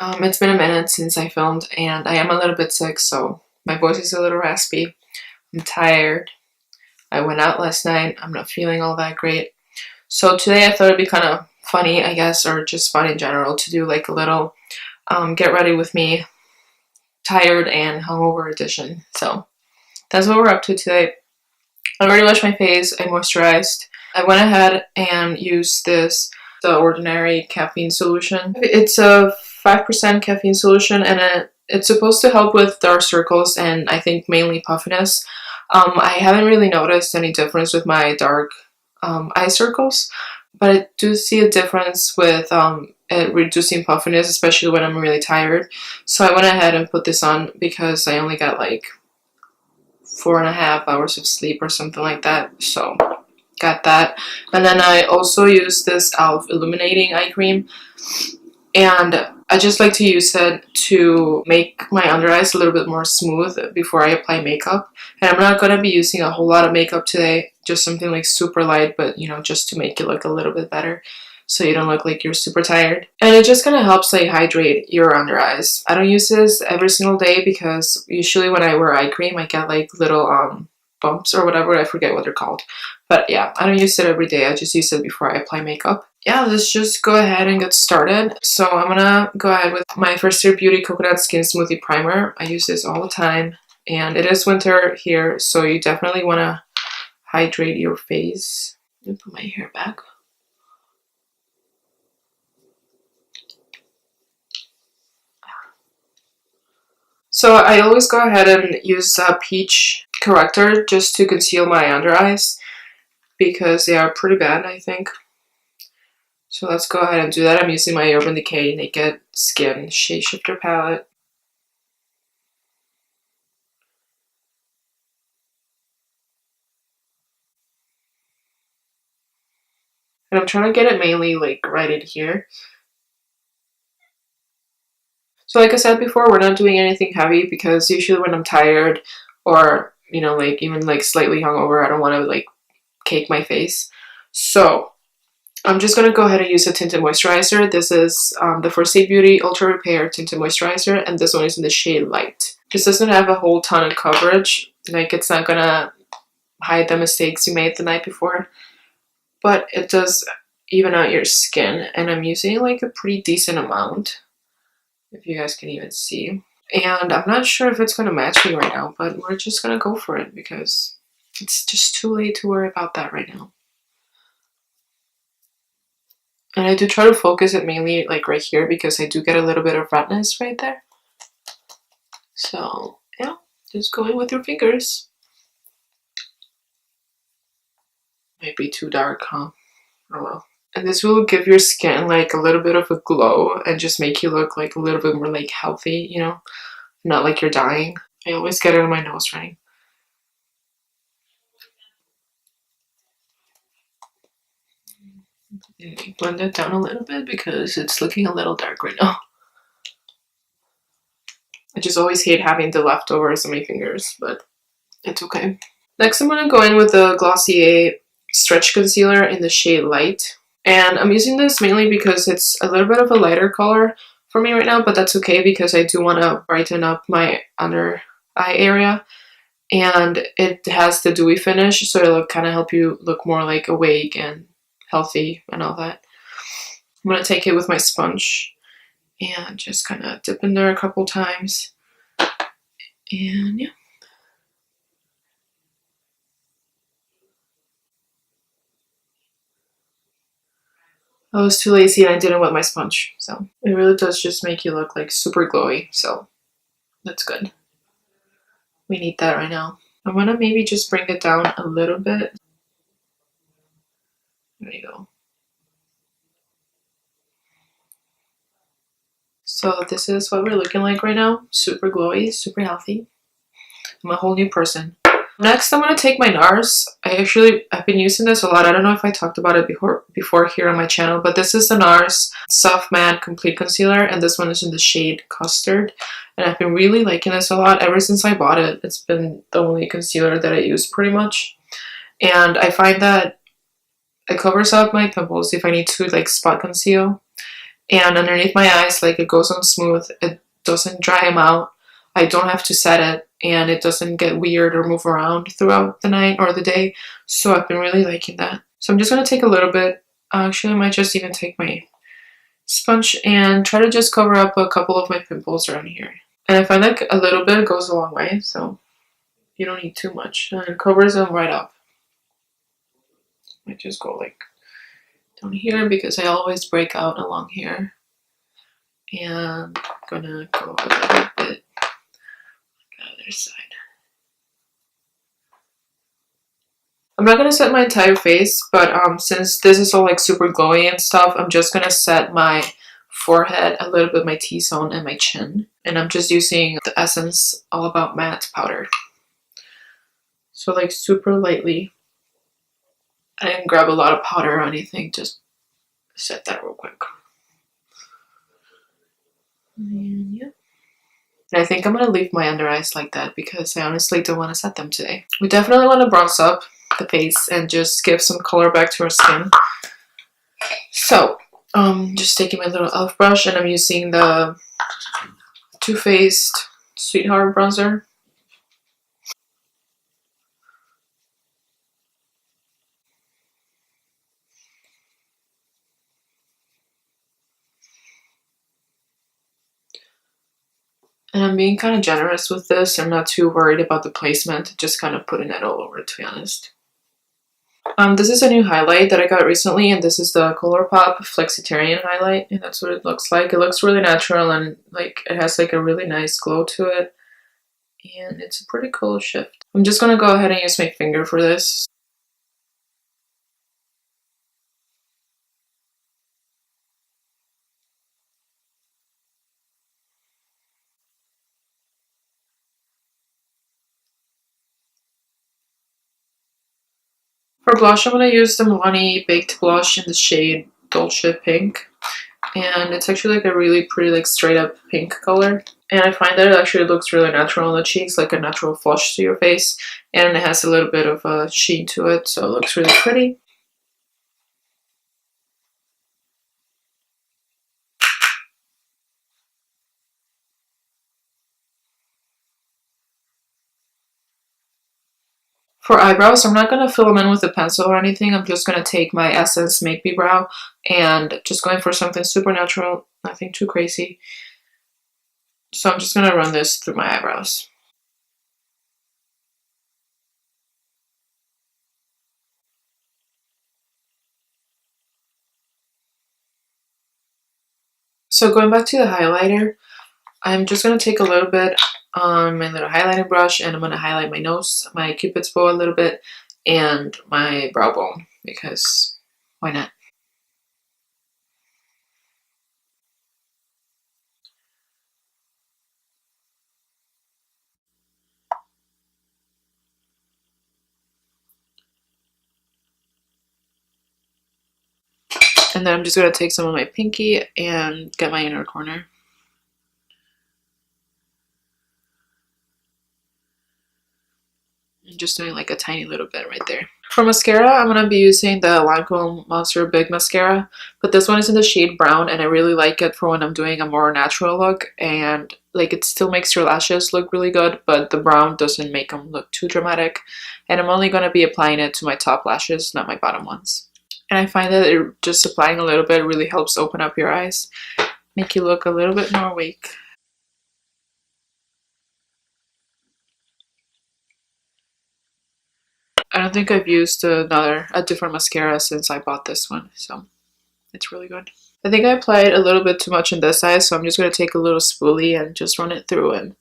It's been a minute since I filmed, and I am a little bit sick, so my voice is a little raspy. I'm tired. I went out last night. I'm not feeling all that great. So today I thought it'd be kind of funny, I guess, or just fun in general, to do like a little get ready with me, tired and hungover edition. So that's what we're up to today. I already washed my face. I moisturized. I went ahead and used the Ordinary caffeine solution. It's a 5% caffeine solution, and it's supposed to help with dark circles and I think mainly puffiness. I haven't really noticed any difference with my dark eye circles, but I do see a difference with it reducing puffiness, especially when I'm really tired. So I went ahead and put this on because I only got like 4.5 hours of sleep or something like that. So got that. And then I also use this e.l.f. illuminating eye cream, and I just like to use it to make my under eyes a little bit more smooth before I apply makeup. And I'm not going to be using a whole lot of makeup today, just something like super light, but you know, just to make it look a little bit better so you don't look like you're super tired. And it just kind of helps like hydrate your under eyes. I don't use this every single day because usually when I wear eye cream I get like little bumps or whatever, I forget what they're called. But yeah, I don't use it every day, I just use it before I apply makeup. Yeah, let's just go ahead and get started. So I'm gonna go ahead with my First Year Beauty Coconut Skin Smoothie Primer. I use this all the time, and it is winter here, so you definitely want to hydrate your face. Let me put my hair back. So I always go ahead and use a peach corrector just to conceal my under eyes because they are pretty bad, I think. So let's go ahead and do that. I'm using my Urban Decay Naked Skin Shapeshifter palette. And I'm trying to get it mainly like right in here. So like I said before, we're not doing anything heavy because usually when I'm tired or, you know, like even like slightly hungover, I don't want to like cake my face. So I'm just going to go ahead and use a tinted moisturizer. This is the First Aid Beauty Ultra Repair Tinted Moisturizer, and this one is in the shade Light. This doesn't have a whole ton of coverage, like it's not going to hide the mistakes you made the night before, but it does even out your skin, and I'm using like a pretty decent amount, if you guys can even see. And I'm not sure if it's going to match me right now, but we're just going to go for it because it's just too late to worry about that right now. And I do try to focus it mainly like right here because I do get a little bit of redness right there. So yeah, just go in with your fingers. Might be too dark, huh? Oh well. And this will give your skin like a little bit of a glow and just make you look like a little bit more like healthy, you know? Not like you're dying. I always get it on my nose, right? Blend it down a little bit because it's looking a little dark right now. I just always hate having the leftovers on my fingers, but it's okay. Next, I'm going to go in with the Glossier Stretch Concealer in the shade Light. And I'm using this mainly because it's a little bit of a lighter color for me right now, but that's okay because I do want to brighten up my under eye area. And it has the dewy finish, so it'll kind of help you look more like awake and healthy and all that. I'm going to take it with my sponge and just kind of dip in there a couple times. And yeah. I was too lazy and I didn't wet my sponge, so it really does just make you look like super glowy, so that's good. We need that right now. I'm gonna maybe just bring it down a little bit. There you go. So this is what we're looking like right now. Super glowy, super healthy. I'm a whole new person. Next, I'm going to take my Nars. I've been using this a lot. I don't know if I talked about it before here on my channel, but this is the Nars Soft Matte Complete Concealer, and this one is in the shade Custard. And I've been really liking this a lot ever since I bought it. It's been the only concealer that I use pretty much. And I find that it covers up my pimples if I need to like spot conceal. And underneath my eyes, like, it goes on smooth. It doesn't dry them out. I don't have to set it, and it doesn't get weird or move around throughout the night or the day. So I've been really liking that. So I'm just going to take a little bit. Actually, I might just even take my sponge and try to just cover up a couple of my pimples around here. And I find like a little bit goes a long way, so you don't need too much. And it covers them right up. I just go like down here because I always break out along here. And I'm gonna go a little bit on the other side. I'm not gonna set my entire face, but since this is all like super glowy and stuff, I'm just gonna set my forehead, a little bit my T-zone, and my chin. And I'm just using the Essence All About Matte powder. So like super lightly. I didn't grab a lot of powder or anything, just set that real quick. And yeah. And I think I'm gonna leave my under eyes like that because I honestly don't want to set them today. We definitely want to bronze up the face and just give some color back to our skin. So just taking my little elf brush, and I'm using the Too Faced Sweetheart bronzer. And I'm being kind of generous with this. I'm not too worried about the placement, just kind of putting it all over, to be honest. This is a new highlight that I got recently, and this is the Colourpop Flexitarian highlight, and that's what it looks like. It looks really natural, and like it has like a really nice glow to it, and it's a pretty cool shift. I'm just gonna go ahead and use my finger for this. For blush, I'm gonna use the Milani Baked Blush in the shade Dolce Pink, and it's actually like a really pretty like straight up pink color. And I find that it actually looks really natural on the cheeks, like a natural flush to your face. And it has a little bit of a sheen to it, so it looks really pretty. For eyebrows, I'm not going to fill them in with a pencil or anything. I'm just going to take my Essence Make Me Brow and just going for something super natural, nothing too crazy. So I'm just going to run this through my eyebrows. So going back to the highlighter, I'm just going to take a little bit on my little highlighting brush, and I'm going to highlight my nose, my cupid's bow a little bit, and my brow bone, because why not? And then I'm just going to take some of my pinky and get my inner corner. And just doing like a tiny little bit right there. For mascara, I'm going to be using the Lancome Monsieur Big mascara, but this one is in the shade brown, and I really like it for when I'm doing a more natural look, and like it still makes your lashes look really good, but the brown doesn't make them look too dramatic. And I'm only going to be applying it to my top lashes, not my bottom ones. And I find that just applying a little bit really helps open up your eyes, make you look a little bit more awake. I don't think I've used a different mascara since I bought this one, so it's really good. I think I applied a little bit too much in this eye, so I'm just going to take a little spoolie and just run it through. And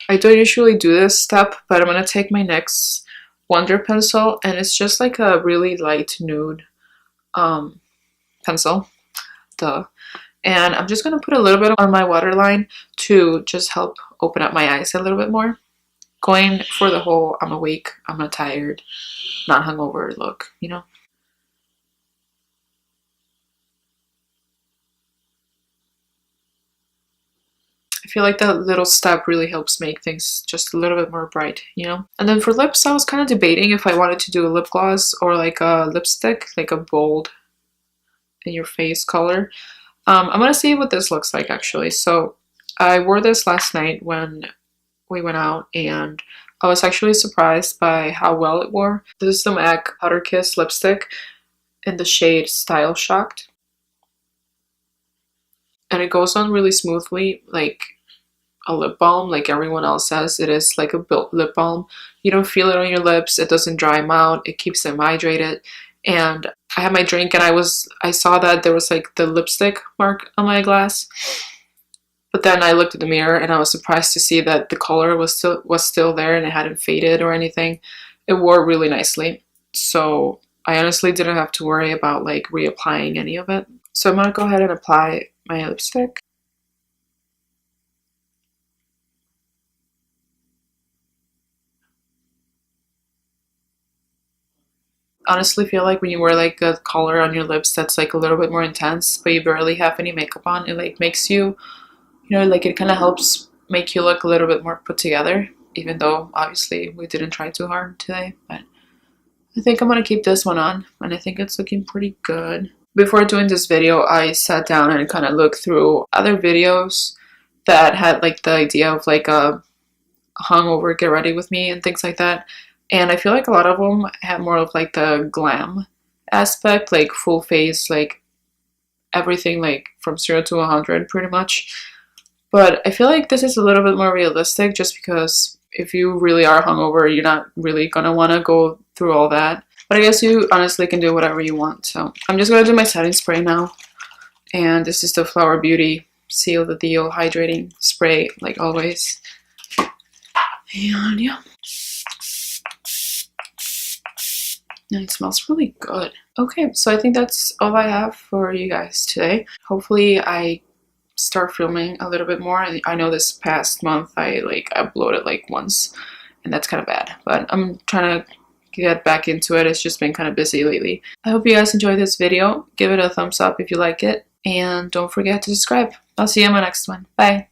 I don't usually do this step, but I'm going to take my NYX Wonder pencil, and it's just like a really light nude pencil. Duh. And I'm just going to put a little bit on my waterline to just help open up my eyes a little bit more. Going for the whole I'm awake, I'm not tired, not hungover look, you know? I feel like that little step really helps make things just a little bit more bright, you know? And then for lips, I was kind of debating if I wanted to do a lip gloss or like a lipstick, like a bold in your face color. I'm gonna see what this looks like actually. So I wore this last night when we went out and I was actually surprised by how well it wore. This is the MAC Powder Kiss lipstick in the shade Style Shocked. And it goes on really smoothly, like a lip balm, like everyone else says. It is like a built lip balm. You don't feel it on your lips. It doesn't dry them out. It keeps them hydrated. And I had my drink and I saw that there was like the lipstick mark on my glass. But then I looked at the mirror and I was surprised to see that the color was still there and it hadn't faded or anything. It wore really nicely. So I honestly didn't have to worry about like reapplying any of it. So I'm gonna go ahead and apply my lipstick. Honestly feel like when you wear like a color on your lips that's like a little bit more intense, but you barely have any makeup on, it like makes you, you know, like it kind of helps make you look a little bit more put together, even though obviously we didn't try too hard today. But I think I'm gonna keep this one on and I think it's looking pretty good. Before doing this video, I sat down and kind of looked through other videos that had like the idea of like a hungover get ready with me and things like that. And I feel like a lot of them have more of like the glam aspect, like full face, like everything like from 0 to 100 pretty much. But I feel like this is a little bit more realistic just because if you really are hungover, you're not really gonna want to go through all that. But I guess you honestly can do whatever you want. So I'm just gonna do my setting spray now. And this is the Flower Beauty Seal the Deal Hydrating Spray, like always. And yeah. And it smells really good. Okay, so I think that's all I have for you guys today. Hopefully I start filming a little bit more. I know this past month I like uploaded like once and that's kind of bad. But I'm trying to get back into it. It's just been kind of busy lately. I hope you guys enjoyed this video. Give it a thumbs up if you like it. And don't forget to subscribe. I'll see you in my next one. Bye.